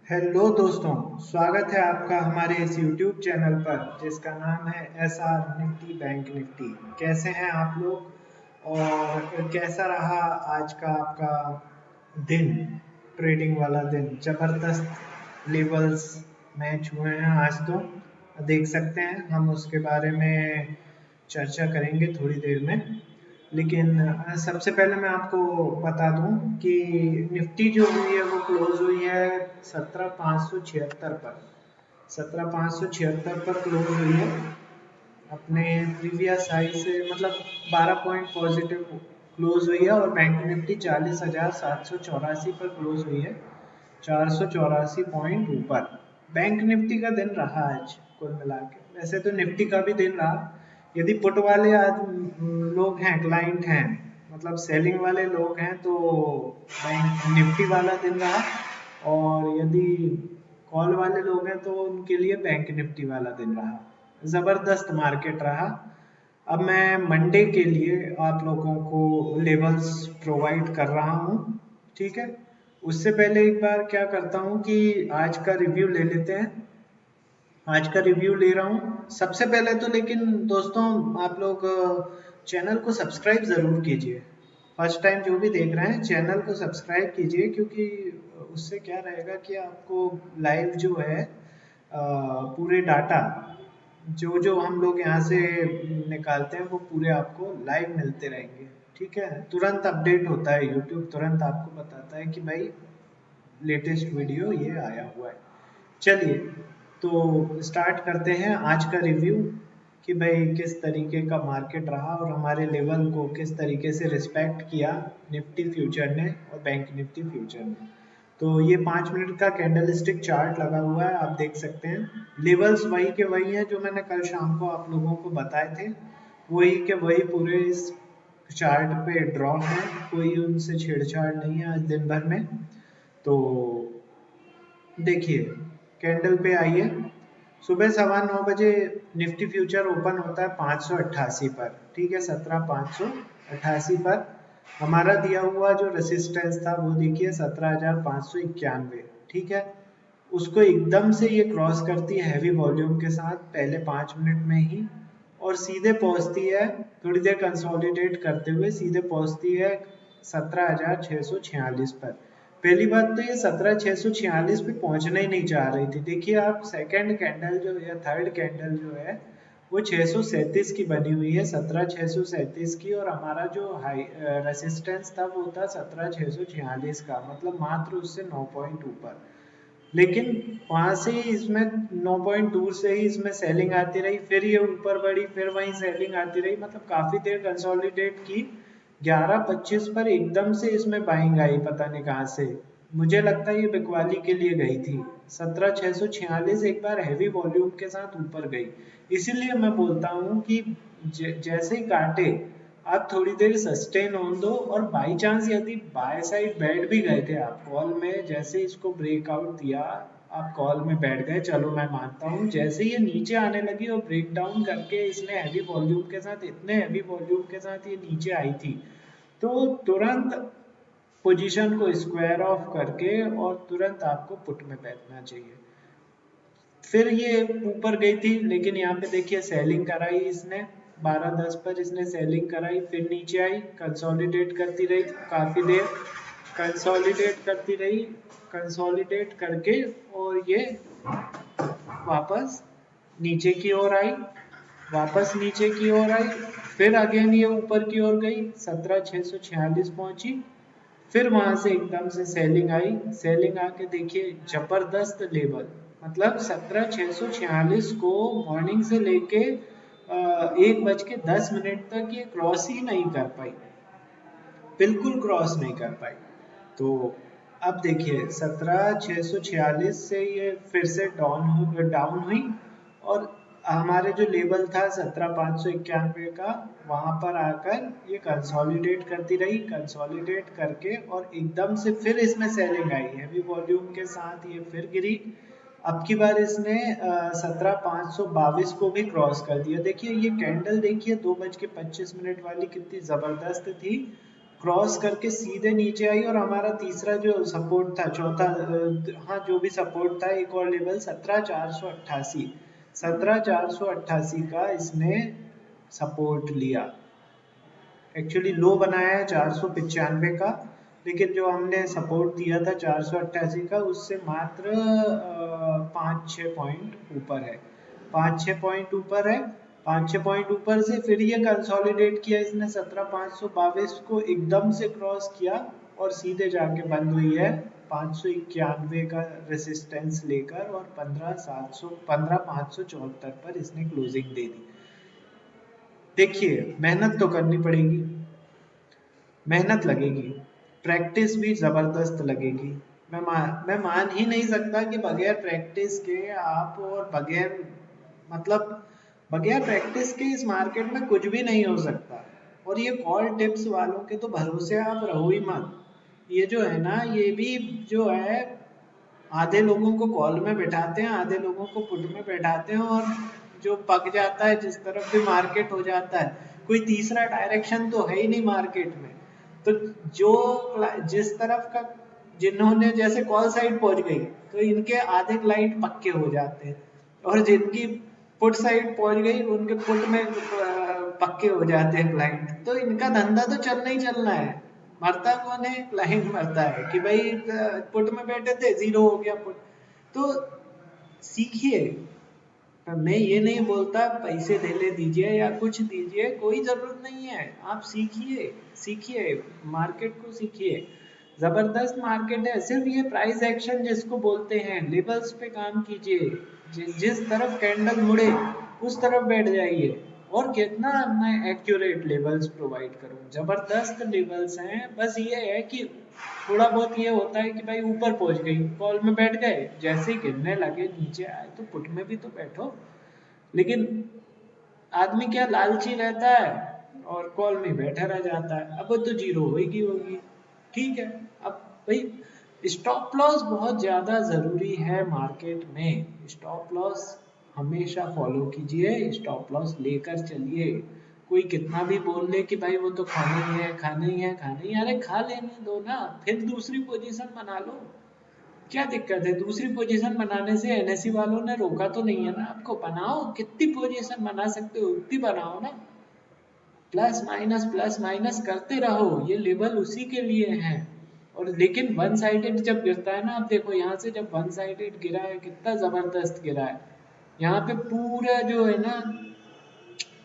Hello दोस्तों, स्वागत है आपका हमारे इस YouTube चैनल पर जिसका नाम है SR निफ्टी बैंक निफ्टी। कैसे हैं आप लोग और कैसा रहा आज का आपका दिन? ट्रेडिंग वाला दिन जबरदस्त लेवल्स मैच हुए हैं आज तो देख सकते हैं। हम उसके बारे में चर्चा करेंगे थोड़ी देर में। लेकिन सबसे पहले मैं आपको बता दूं कि निफ्टी जो हुई है वो क्लोज हुई है 17,576 पर। 17,576 पर क्लोज हुई है। अपने प्रीवियस हाई से मतलब 12 पॉइंट पॉजिटिव क्लोज हुई है और बैंक निफ्टी 40,784 पर क्लोज हुई है, 484 पॉइंट ऊपर। बैंक निफ्टी का दिन रहा आज कुल मिला के। वैसे तो निफ्टी का भी दिन रहा। यदि पुट वाले लोग हैं, क्लाइंट हैं, मतलब सेलिंग वाले लोग हैं तो बैंक निफ्टी वाला दिन रहा। और यदि कॉल वाले लोग हैं तो उनके लिए बैंक निफ्टी वाला दिन रहा। जबरदस्त मार्केट रहा। अब मैं मंडे के लिए आप लोगों को लेवल्स प्रोवाइड कर रहा हूँ, ठीक है। उससे पहले एक बार क्या करता हूँ कि आज का रिव्यू ले लेते हैं। आज का रिव्यू ले रहा हूँ सबसे पहले तो। लेकिन दोस्तों, आप लोग चैनल को सब्सक्राइब ज़रूर कीजिए। फर्स्ट टाइम जो भी देख रहे हैं चैनल को सब्सक्राइब कीजिए, क्योंकि उससे क्या रहेगा कि आपको लाइव जो है पूरे डाटा जो जो हम लोग यहाँ से निकालते हैं वो पूरे आपको लाइव मिलते रहेंगे, ठीक है। तुरंत अपडेट होता है, यूट्यूब तुरंत आपको बताता है कि भाई लेटेस्ट वीडियो ये आया हुआ है। चलिए, तो स्टार्ट करते हैं आज का रिव्यू कि भाई किस तरीके का मार्केट रहा और हमारे लेवल को किस तरीके से रिस्पेक्ट किया निफ्टी फ्यूचर ने और बैंक निफ्टी फ्यूचर ने। तो ये 5 मिनट का कैंडल स्टिक चार्ट लगा हुआ है, आप देख सकते हैं। लेवल्स वही के वही हैं जो मैंने कल शाम को आप लोगों को बताए थे, वही के वही पूरे इस चार्ट पे ड्रॉ है। कोई उनसे छेड़छाड़ नहीं है आज दिन भर में। तो देखिए, कैंडल पे आइए। सुबह 9:15 बजे निफ्टी फ्यूचर ओपन होता है 588 पर, ठीक है। 17,588 पर हमारा दिया हुआ जो रेसिस्टेंस था वो देखिए 17,591, ठीक है। उसको एकदम से ये क्रॉस करती है हैवी वॉल्यूम के साथ पहले 5 मिनट में ही, और सीधे पहुंचती है, थोड़ी देर कंसोलिडेट करते हुए सीधे पहुंचती है 17,646 पर। पहली बात तो ये 17,646 पे पहुंचना ही नहीं चाह रही थी। देखिए आप, सेकंड कैंडल जो या थर्ड कैंडल जो है वो 637 की बनी हुई है, 17,637 की। और हमारा जो हाई रेसिस्टेंस था वो था 17,646 का, मतलब मात्र उससे 9 पॉइंट ऊपर। लेकिन वहां से ही इसमें 9 पॉइंट दूर से ही इसमें सेलिंग आती रही, फिर ये ऊपर बढ़ी, फिर वहीं सेलिंग आती रही, मतलब काफी देर कंसोलिडेट की। 11:25 पर एकदम से इसमें बाइंग आई, पता नहीं कहां से। मुझे लगता है ये बिकवाली के लिए गई थी। 17,646 एक बार हैवी वॉल्यूम के साथ ऊपर गई। इसीलिए मैं बोलता हूँ कि जैसे ही काटे आप थोड़ी देर सस्टेन होने दो। और बाई चांस यदि बाय साइड बैठ भी गए थे आप कॉल में, जैसे इसको ब्रेकआउट दिया आप कॉल में बैठ गए, चलो मैं मानता हूँ। जैसे ये नीचे आने लगी और ब्रेक डाउन करके इसने हैवी वॉल्यूम के साथ, इतने हैवी वॉल्यूम के साथ ये नीचे आई थी, तो तुरंत पोजीशन को स्क्वायर ऑफ करके और तुरंत आपको पुट में बैठना चाहिए। फिर ये ऊपर गई थी, लेकिन यहाँ पे देखिए सेलिंग कराई इसने 12:10 पर, इसने सेलिंग कराई, फिर नीचे आई, कंसोलिडेट करती रही काफी देर, कंसोलिडेट करती रही, कंसोलिडेट करके और ये वापस नीचे की ओर आई, वापस नीचे की ओर आई, फिर अगेन ये ऊपर की ओर गई, 17,646 पहुंची। फिर वहां से एकदम से सेलिंग आई, सेलिंग आके देखिए जबरदस्त लेवल, मतलब 17,646 को मॉर्निंग से लेके 1:10 तक ये क्रॉस ही नहीं कर पाई, बिल्कुल क्रॉस नहीं कर पाई। तो अब देखिए 17,646 से ये फिर से डाउन हुई और हमारे जो लेवल था 17,591 का, वहां पर आकर ये कंसोलिडेट करती रही, कंसोलिडेट करके और एकदम से फिर इसमें सेलिंग आई हैवी वॉल्यूम के साथ, ये फिर गिरी। अब की बार इसने 17,522 को भी क्रॉस कर दिया। देखिए ये कैंडल देखिए 2:25 वाली कितनी जबरदस्त थी, क्रॉस करके सीधे नीचे आई और हमारा तीसरा जो सपोर्ट था, चौथा, हाँ जो भी सपोर्ट था, एक और लेवल 17,488, 17,488 का इसने सपोर्ट लिया। एक्चुअली लो बनाया है 495 का, लेकिन जो हमने सपोर्ट दिया था 488 का, उससे मात्र 5-6 पॉइंट ऊपर है, 5-6 पॉइंट ऊपर है। 5-6 पॉइंट ऊपर से फिर ये कंसोलिडेट किया इसने 17,522 को, एकदम से क्रॉस किया और सीधे जाके बंद हुई है 591 का रेसिस्टेंस लेकर, और 15,574 पर इसने क्लोजिंग दे दी। देखिए मेहनत तो करनी पड़ेगी, मेहनत लगेगी, प्रैक्टिस भी जबरदस्त लगेगी। मैं मान ही नहीं सकता कि बगैर प्रैक्टिस के आप, और बगैर मतलब बगैर प्रैक्टिस के इस मार्केट में कुछ भी नहीं हो सकता। और ये कॉल टिप्स वालों के तो भरोसे आप रहो ही मत। ये जो है ना, ये भी जो है, आधे लोगों को कॉल में बैठाते हैं, आधे लोगों को पुट में बैठाते हैं, और जो पक जाता है, जिस तरफ भी मार्केट हो जाता है, कोई तीसरा डायरेक्शन तो है ही नहीं मार्केट में। तो जो जिस तरफ का, जिन्होंने जैसे कॉल साइड पहुंच गई तो इनके आधे क्लाइंट पक्के हो जाते हैं, और जिनकी पुट साइड पहुंच गई उनके पुट में पक्के हो जाते हैं क्लाइंट। तो इनका धंधा तो चलना ही चलना है। मरता कौन है? क्लाइंट मरता है कि भाई पुट में बैठे थे, जीरो हो गया पुट। तो सीखिए। मैं ये नहीं बोलता पैसे ले दीजिए या कुछ दीजिए, कोई जरूरत नहीं है। आप सीखिए, सीखिए, मार्केट को सीखिए। जबरदस्त मार्केट है। सिर्फ ये प्राइस एक्शन जिसको बोलते हैं, लेवल्स पे काम कीजिए। जिस तरफ कैंडल मुड़े उस तरफ बैठ जाइए। और कितना मैं एक्यूरेट लेवल्स प्रोवाइड करूं, जबरदस्त लेवल्स हैं। बस ये है कि थोड़ा बहुत ये होता है कि भाई ऊपर पहुंच गई, कॉल में बैठ गए, जैसे ही गिरने लगे नीचे आए तो पुट में भी तो बैठो। लेकिन आदमी क्या लालची रहता है और कॉल में बैठा रह जाता है। अब वो तो जीरो होगी होगी, ठीक है। अब भाई स्टॉप लॉस बहुत ज्यादा जरूरी है मार्केट में। स्टॉप लॉस हमेशा फॉलो कीजिए, स्टॉप लॉस लेकर चलिए। कोई कितना भी बोल ले कि भाई वो तो खाना ही है, खाना ही है, खाना ही है, अरे खा लेने दो ना, फिर दूसरी पोजीशन बना लो। क्या दिक्कत है? दूसरी पोजीशन बनाने से एनएससी वालों ने रोका तो नहीं है ना आपको। बनाओ, कितनी पोजीशन बना सकते हो उतनी बनाओ ना। प्लस माइनस करते रहो, ये लेवल उसी के लिए है। और लेकिन वन साइडेड जब गिरता है ना, आप देखो यहाँ से जब वन साइडेड गिरा है, कितना जबरदस्त गिरा है। यहाँ पे पूरा जो है ना,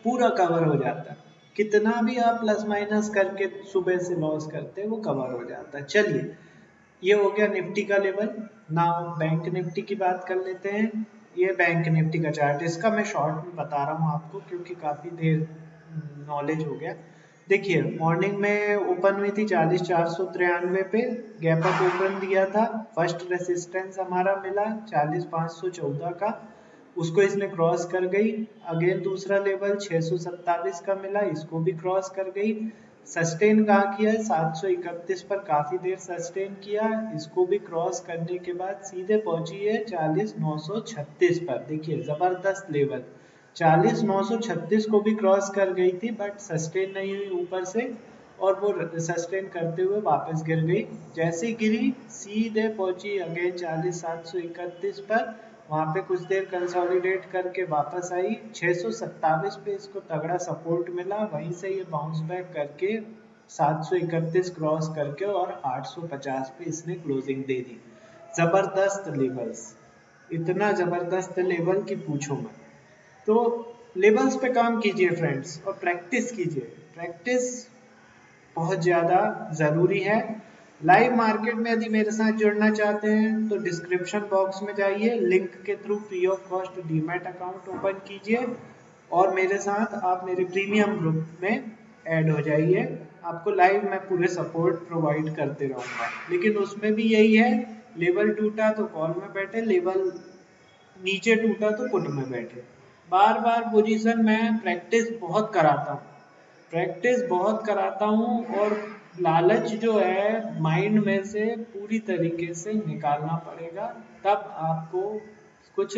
पूरा कवर हो जाता है। कितना भी आप प्लस माइनस करके सुबह से लॉस करते हैं, वो कवर हो जाता है। चलिए, ये हो गया निफ्टी का लेवल। नाउ बैंक निफ्टी की बात कर लेते हैं। ये बैंक निफ्टी का चार्ट, इसका मैं शॉर्ट में बता रहा हूँ आपको क्योंकि काफी देर नॉलेज हो गया। देखिए, मॉर्निंग में ओपन हुई थी 40,493 पे, गैप अप ओपन दिया था। फर्स्ट रेसिस्टेंस हमारा मिला 40,514 का, उसको इसने क्रॉस कर गई। अगेन दूसरा लेवल 627 का मिला, इसको भी क्रॉस कर गई। सस्टेन कहाँ किया है? 731 पर काफी देर सस्टेन किया, इसको भी क्रॉस करने के बाद सीधे पहुंची है 40,936 पर। देखिए जबरदस्त लेवल, 40,936 को भी क्रॉस कर गई थी, बट सस्टेन नहीं हुई ऊपर से, और वो सस्टेन करते हुए वापस गिर गई। जैसे ही गिरी सीधे पहुंची अगेन 40,731 पर, वहां पे कुछ देर कंसोलिडेट करके वापस आई 627 पे, इसको तगड़ा सपोर्ट मिला। वहीं से ये बाउंस बैक करके 731 क्रॉस करके और 850 पे इसने क्लोजिंग दे दी। जबरदस्त लेवल्स, इतना जबरदस्त लेवल कि पूछो मत। तो लेवल्स पे काम कीजिए फ्रेंड्स, और प्रैक्टिस कीजिए। प्रैक्टिस बहुत ज़्यादा ज़रूरी है। लाइव मार्केट में यदि मेरे साथ जुड़ना चाहते हैं तो डिस्क्रिप्शन बॉक्स में जाइए, लिंक के through free of cost demat account open कीजिए, और मेरे साथ आप मेरे प्रीमियम ग्रुप में ऐड हो जाइए। आपको लाइव मैं पूरे सपोर्ट प्रोवाइड करते रहूँगा। लेकिन उसमें भी यही है, लेवल टूटा तो कॉल में बैठे, लेवल नीचे टूटा तो पुट में बैठे। बार बार पोजीशन में प्रैक्टिस बहुत कराता हूँ, प्रैक्टिस बहुत कराता हूँ, और लालच जो है माइंड में से पूरी तरीके से निकालना पड़ेगा, तब आपको कुछ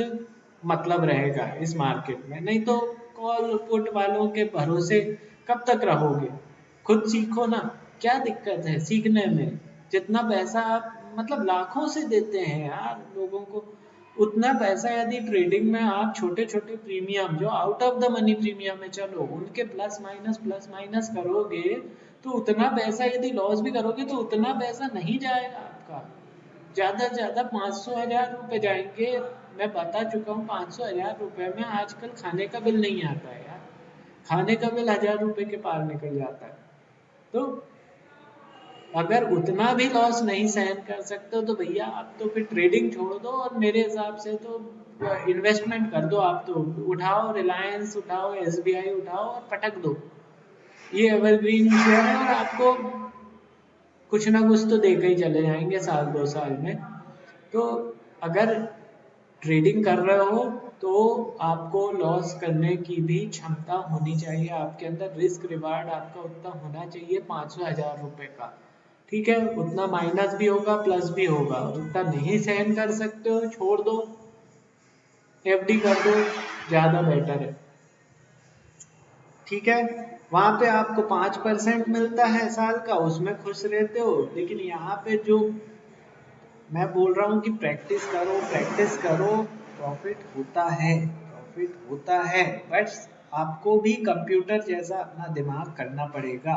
मतलब रहेगा इस मार्केट में। नहीं तो कॉल पुट वालों के भरोसे कब तक रहोगे? खुद सीखो ना। क्या दिक्कत है सीखने में? जितना पैसा आप मतलब लाखों से देते हैं यार लोगों को, उतना पैसा यदि ट्रेडिंग में आप छोटे छोटे प्रीमियम जो out of the money premium है चलो उनके प्लस माइनस करोगे, तो उतना पैसा यदि लॉस भी करोगे तो उतना पैसा नहीं जाएगा आपका। ज्यादा से ज्यादा 500,000 रुपए जाएंगे। मैं बता चुका हूँ 500,000 रुपए में आजकल खाने का बिल नहीं आता है यार। खाने का बिल 1,000 रुपए के पार निकल जाता है। तो अगर उतना भी लॉस नहीं सहन कर सकते हो तो भैया आप तो फिर ट्रेडिंग छोड़ दो, और मेरे हिसाब से तो इन्वेस्टमेंट कर दो। आप तो उठाओ, रिलायंस उठाओ, एसबीआई उठाओ और पटक दो। ये एवरग्रीन शेयर है और आपको कुछ ना कुछ तो देकर ही चले जाएंगे साल 2 साल में। तो अगर ट्रेडिंग कर रहे हो तो आपको लॉस करने की भी क्षमता होनी चाहिए आपके अंदर। रिस्क रिवार्ड आपका उतना होना चाहिए 500,000 रुपए का। ठीक है, उतना माइनस भी होगा प्लस भी होगा, उतना नहीं सहन कर सकते हो छोड़ दो, एफडी कर दो, ज्यादा बेटर है। ठीक है, वहां पे आपको 5% मिलता है साल का, उसमें खुश रहते हो। लेकिन यहाँ पे जो मैं बोल रहा हूँ कि प्रैक्टिस करो, प्रॉफिट होता है, प्रॉफिट होता है। बट आपको भी कंप्यूटर जैसा अपना दिमाग करना पड़ेगा।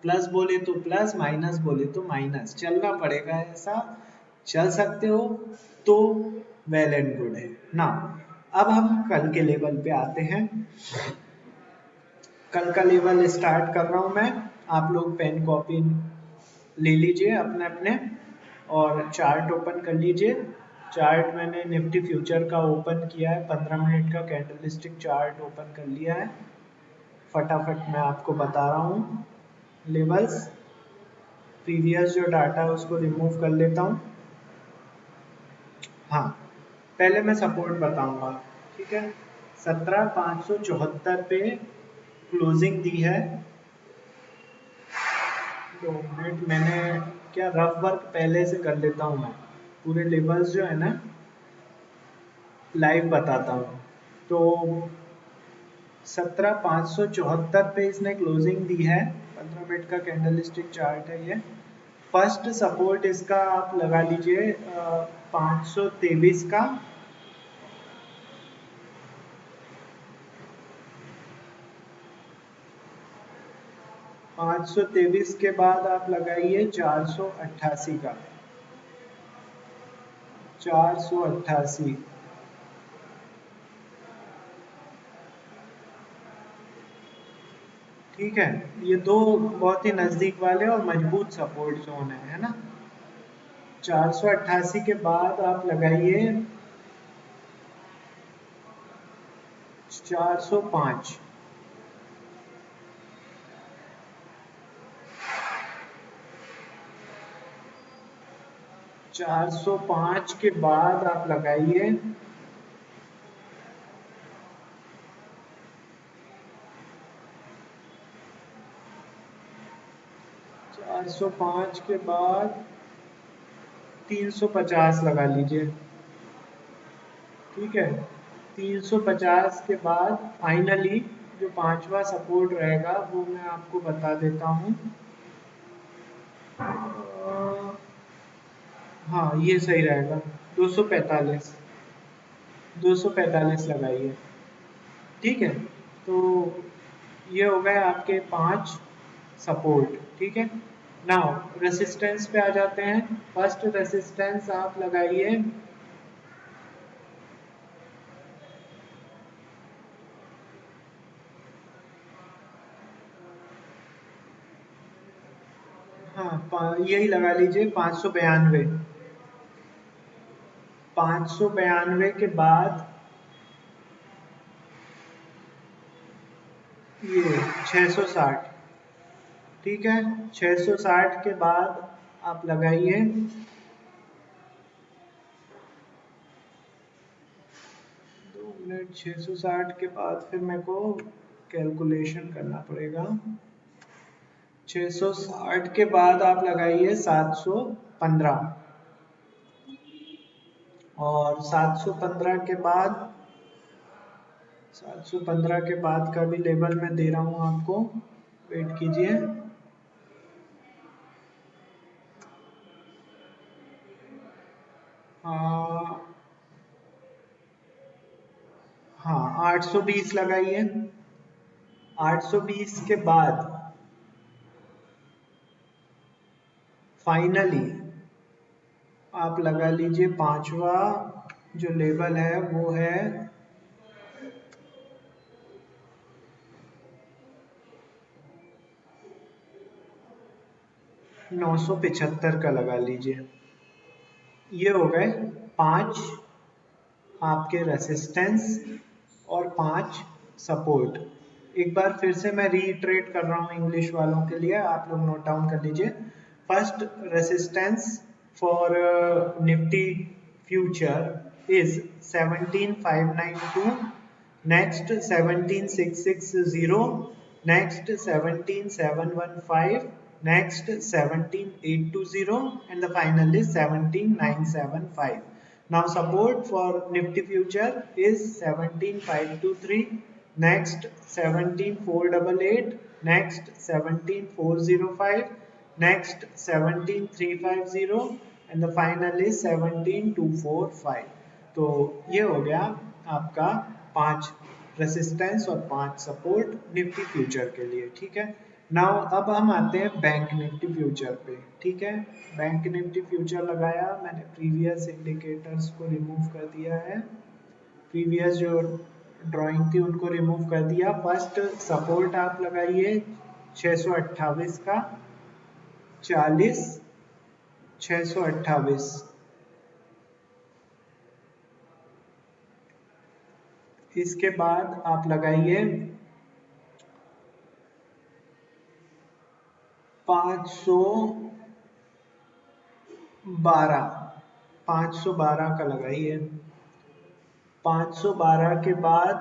प्लस बोले तो प्लस, माइनस बोले तो माइनस, चलना पड़ेगा। ऐसा चल सकते हो तो वेल एंड गुड है ना। अब हम कल के लेवल पे आते हैं। कल का लेवल स्टार्ट कर रहा हूं मैं। आप लोग पेन कॉपी ले लीजिए अपने अपने और चार्ट ओपन कर लीजिए। चार्ट मैंने निफ्टी फ्यूचर का ओपन किया है, 15 मिनट का कैंडलस्टिक चार्ट ओपन कर लिया है। फटाफट मैं आपको बता रहा हूँ लेवल्स। प्रीवियस जो डाटा है उसको रिमूव कर लेता हूँ। हाँ, पहले मैं सपोर्ट बताऊंगा। ठीक है, 17,574 पे क्लोजिंग दी है। 2 मिनट, मैंने क्या रफ वर्क पहले से कर लेता हूँ मैं। पूरे लेवल्स जो है ना लाइव बताता हूँ। तो 17,574 पे इसने क्लोजिंग दी है। 15 मिनट का कैंडलस्टिक चार्ट है ये। फर्स्ट सपोर्ट इसका आप लगा लीजिए 523 का। 523 के बाद आप लगाइए 488 का। 488। ठीक है, ये दो बहुत ही नजदीक वाले और मजबूत सपोर्ट जोन है ना। 488 के बाद आप लगाइए 405। 405 के बाद आप लगाइए 405 के बाद 350 लगा लीजिए। ठीक है, 350 के बाद फाइनली जो पांचवा सपोर्ट रहेगा वो मैं आपको बता देता हूँ। हाँ, ये सही रहेगा। 245। 245 लगाइए। ठीक है, तो ये हो गए आपके 5 सपोर्ट। ठीक है, नाउ रेसिस्टेंस पे आ जाते हैं। फर्स्ट रेसिस्टेंस आप लगाइए हाँ, यही लगा लीजिए 592। 592 के बाद ये 660। ठीक है, 660 के बाद आप लगाइए 2 मिनट। 660 के बाद फिर मेरे को कैलकुलेशन करना पड़ेगा। 660 के बाद आप लगाइए 715। और 715 के बाद 715 के बाद का भी लेवल मैं दे रहा हूँ आपको, वेट कीजिए। हाँ 820 लगाइए। 820 के बाद फाइनली आप लगा लीजिए पांचवा जो लेवल है वो है 975 का लगा लीजिए। ये हो गए 5 आपके रेसिस्टेंस और 5 सपोर्ट। एक बार फिर से मैं रीइटरेट कर रहा हूँ इंग्लिश वालों के लिए, आप लोग नोट डाउन कर लीजिए। First resistance for Nifty future is 17592, next 17660, next 17715, next 17820, and the final is 17975. Now support for nifty future is 17523, next 17488, next 17405, next 17350, and the final is 17245. तो ये हो गया आपका 5 रेसिस्टेंस और 5 सपोर्ट निफ्टी फ्यूचर के लिए। ठीक है, नाउ अब हम आते हैं बैंक निफ्टी फ्यूचर पे। ठीक है, बैंक निफ्टी फ्यूचर लगाया मैंने, प्रीवियस इंडिकेटर्स को रिमूव कर दिया है, प्रीवियस जो ड्राइंग थी उनको रिमूव कर दिया। फर्स्ट सपोर्ट आप लगाइए 628 का, 40 628। इसके बाद आप लगाइए 512, 512 का लगाइए। 512 के बाद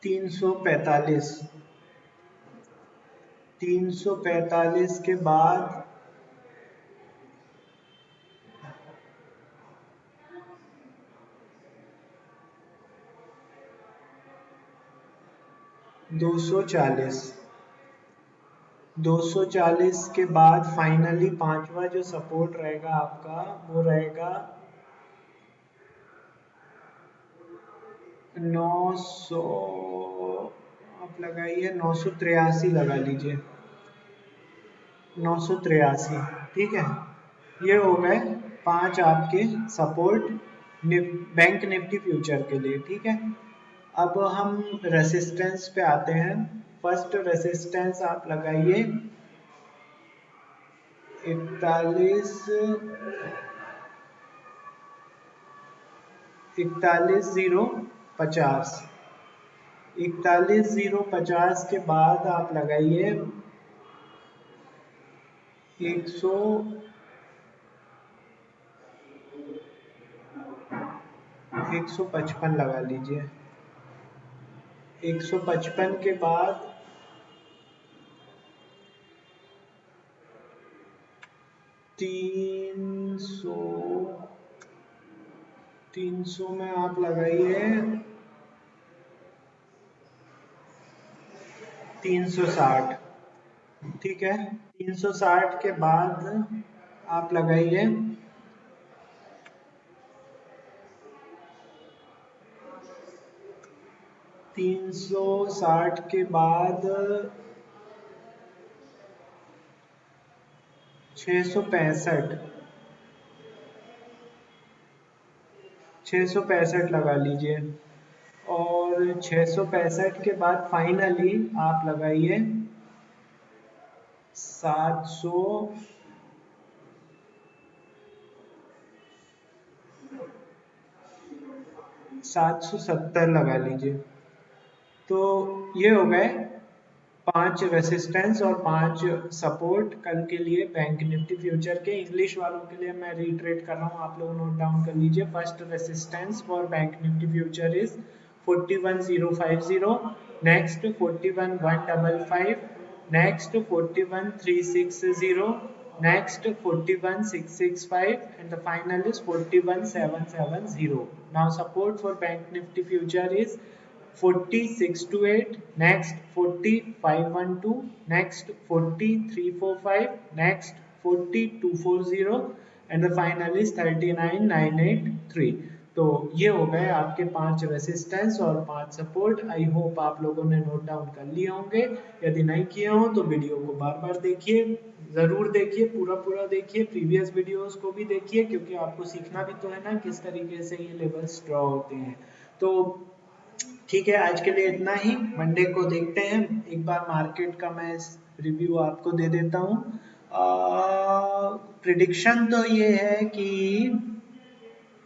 345, 345 के बाद 240, 240 के बाद फाइनली पांचवा जो सपोर्ट रहेगा आपका वो रहेगा 900, आप लगाइए 983 लगा लीजिए, 983। ठीक है, ये हो गए 5 आपके सपोर्ट बैंक निफ्टी फ्यूचर के लिए। ठीक है, अब हम रेसिस्टेंस पे आते हैं। फर्स्ट रेसिस्टेंस आप लगाइए 41050, 41050 के बाद आप लगाइए 155 लगा लीजिए। 155 के बाद 300 में आप लगाइए 360। ठीक है, 360 के बाद आप लगाइए 360 के बाद 665, 665 लगा लीजिए। और 665 के बाद फाइनली आप लगाइए 770 लगा लीजिए। तो ये हो गए 5 रेसिस्टेंस और 5 सपोर्ट कल के लिए बैंक निफ्टी फ्यूचर के। इंग्लिश वालों के लिए मैं रीट्रेट कर रहा हूँ, आप लोग नोट डाउन कर लीजिए। First resistance for bank Nifty future is 41050, next 41155, next 41360, next 41665, and the final is 41770. Now support for bank nifty future is 40,628, next 40,512, next 40,345, next 40,240 and the final is 39,983. तो ये हो गए आपके 5 रेसिस्टेंस और 5 support. I hope आप लोगों ने note down कर लिए होंगे। यदि नहीं किए हो तो वीडियो को बार बार देखिए, जरूर देखिए, पूरा देखिए, प्रीवियस वीडियोस को भी देखिए, क्योंकि आपको सीखना भी तो है ना किस तरीके से ये लेवल्स ड्रॉ होते हैं। तो ठीक है, आज के लिए इतना ही। मंडे को देखते हैं। एक बार मार्केट का मैं रिव्यू आपको दे देता हूँ। प्रिडिक्शन तो ये है कि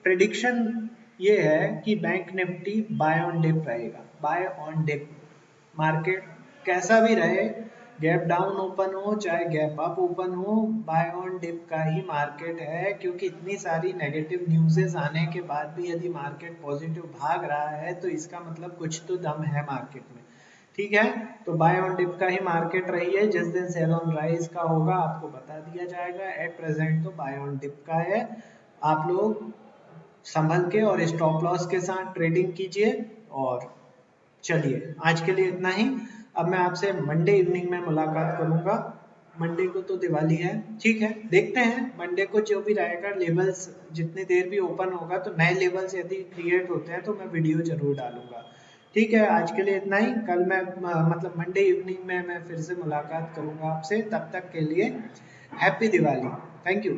प्रिडिक्शन ये है कि bank Nifty buy on dip रहेगा, बाय ऑन डिप। मार्केट कैसा भी रहे, गैप डाउन ओपन हो चाहे गैप अप ओपन हो, बाय ऑन डिप का ही मार्केट है। क्योंकि इतनी सारी नेगेटिव न्यूज़ेस आने के बाद भी यदि मार्केट पॉजिटिव भाग रहा है तो इसका मतलब कुछ तो दम है मार्केट में। ठीक है, तो बाय ऑन डिप का ही मार्केट रही है। जिस दिन सेल ऑन राइज का होगा आपको बता दिया जाएगा। एट प्रेजेंट तो बाय ऑन डिप का है। आप लोग संभल के और स्टॉप लॉस के साथ ट्रेडिंग कीजिए। और चलिए, आज के लिए इतना ही। अब मैं आपसे मंडे इवनिंग में मुलाकात करूंगा। मंडे को तो दिवाली है, ठीक है, देखते हैं मंडे को जो भी रहेगा। लेवल्स जितनी देर भी ओपन होगा तो नए लेवल्स यदि क्रिएट होते हैं तो मैं वीडियो जरूर डालूंगा। ठीक है, आज के लिए इतना ही। कल मैं मतलब मंडे इवनिंग में मैं फिर से मुलाकात करूंगा आपसे। तब तक के लिए हैप्पी दिवाली। Thank you.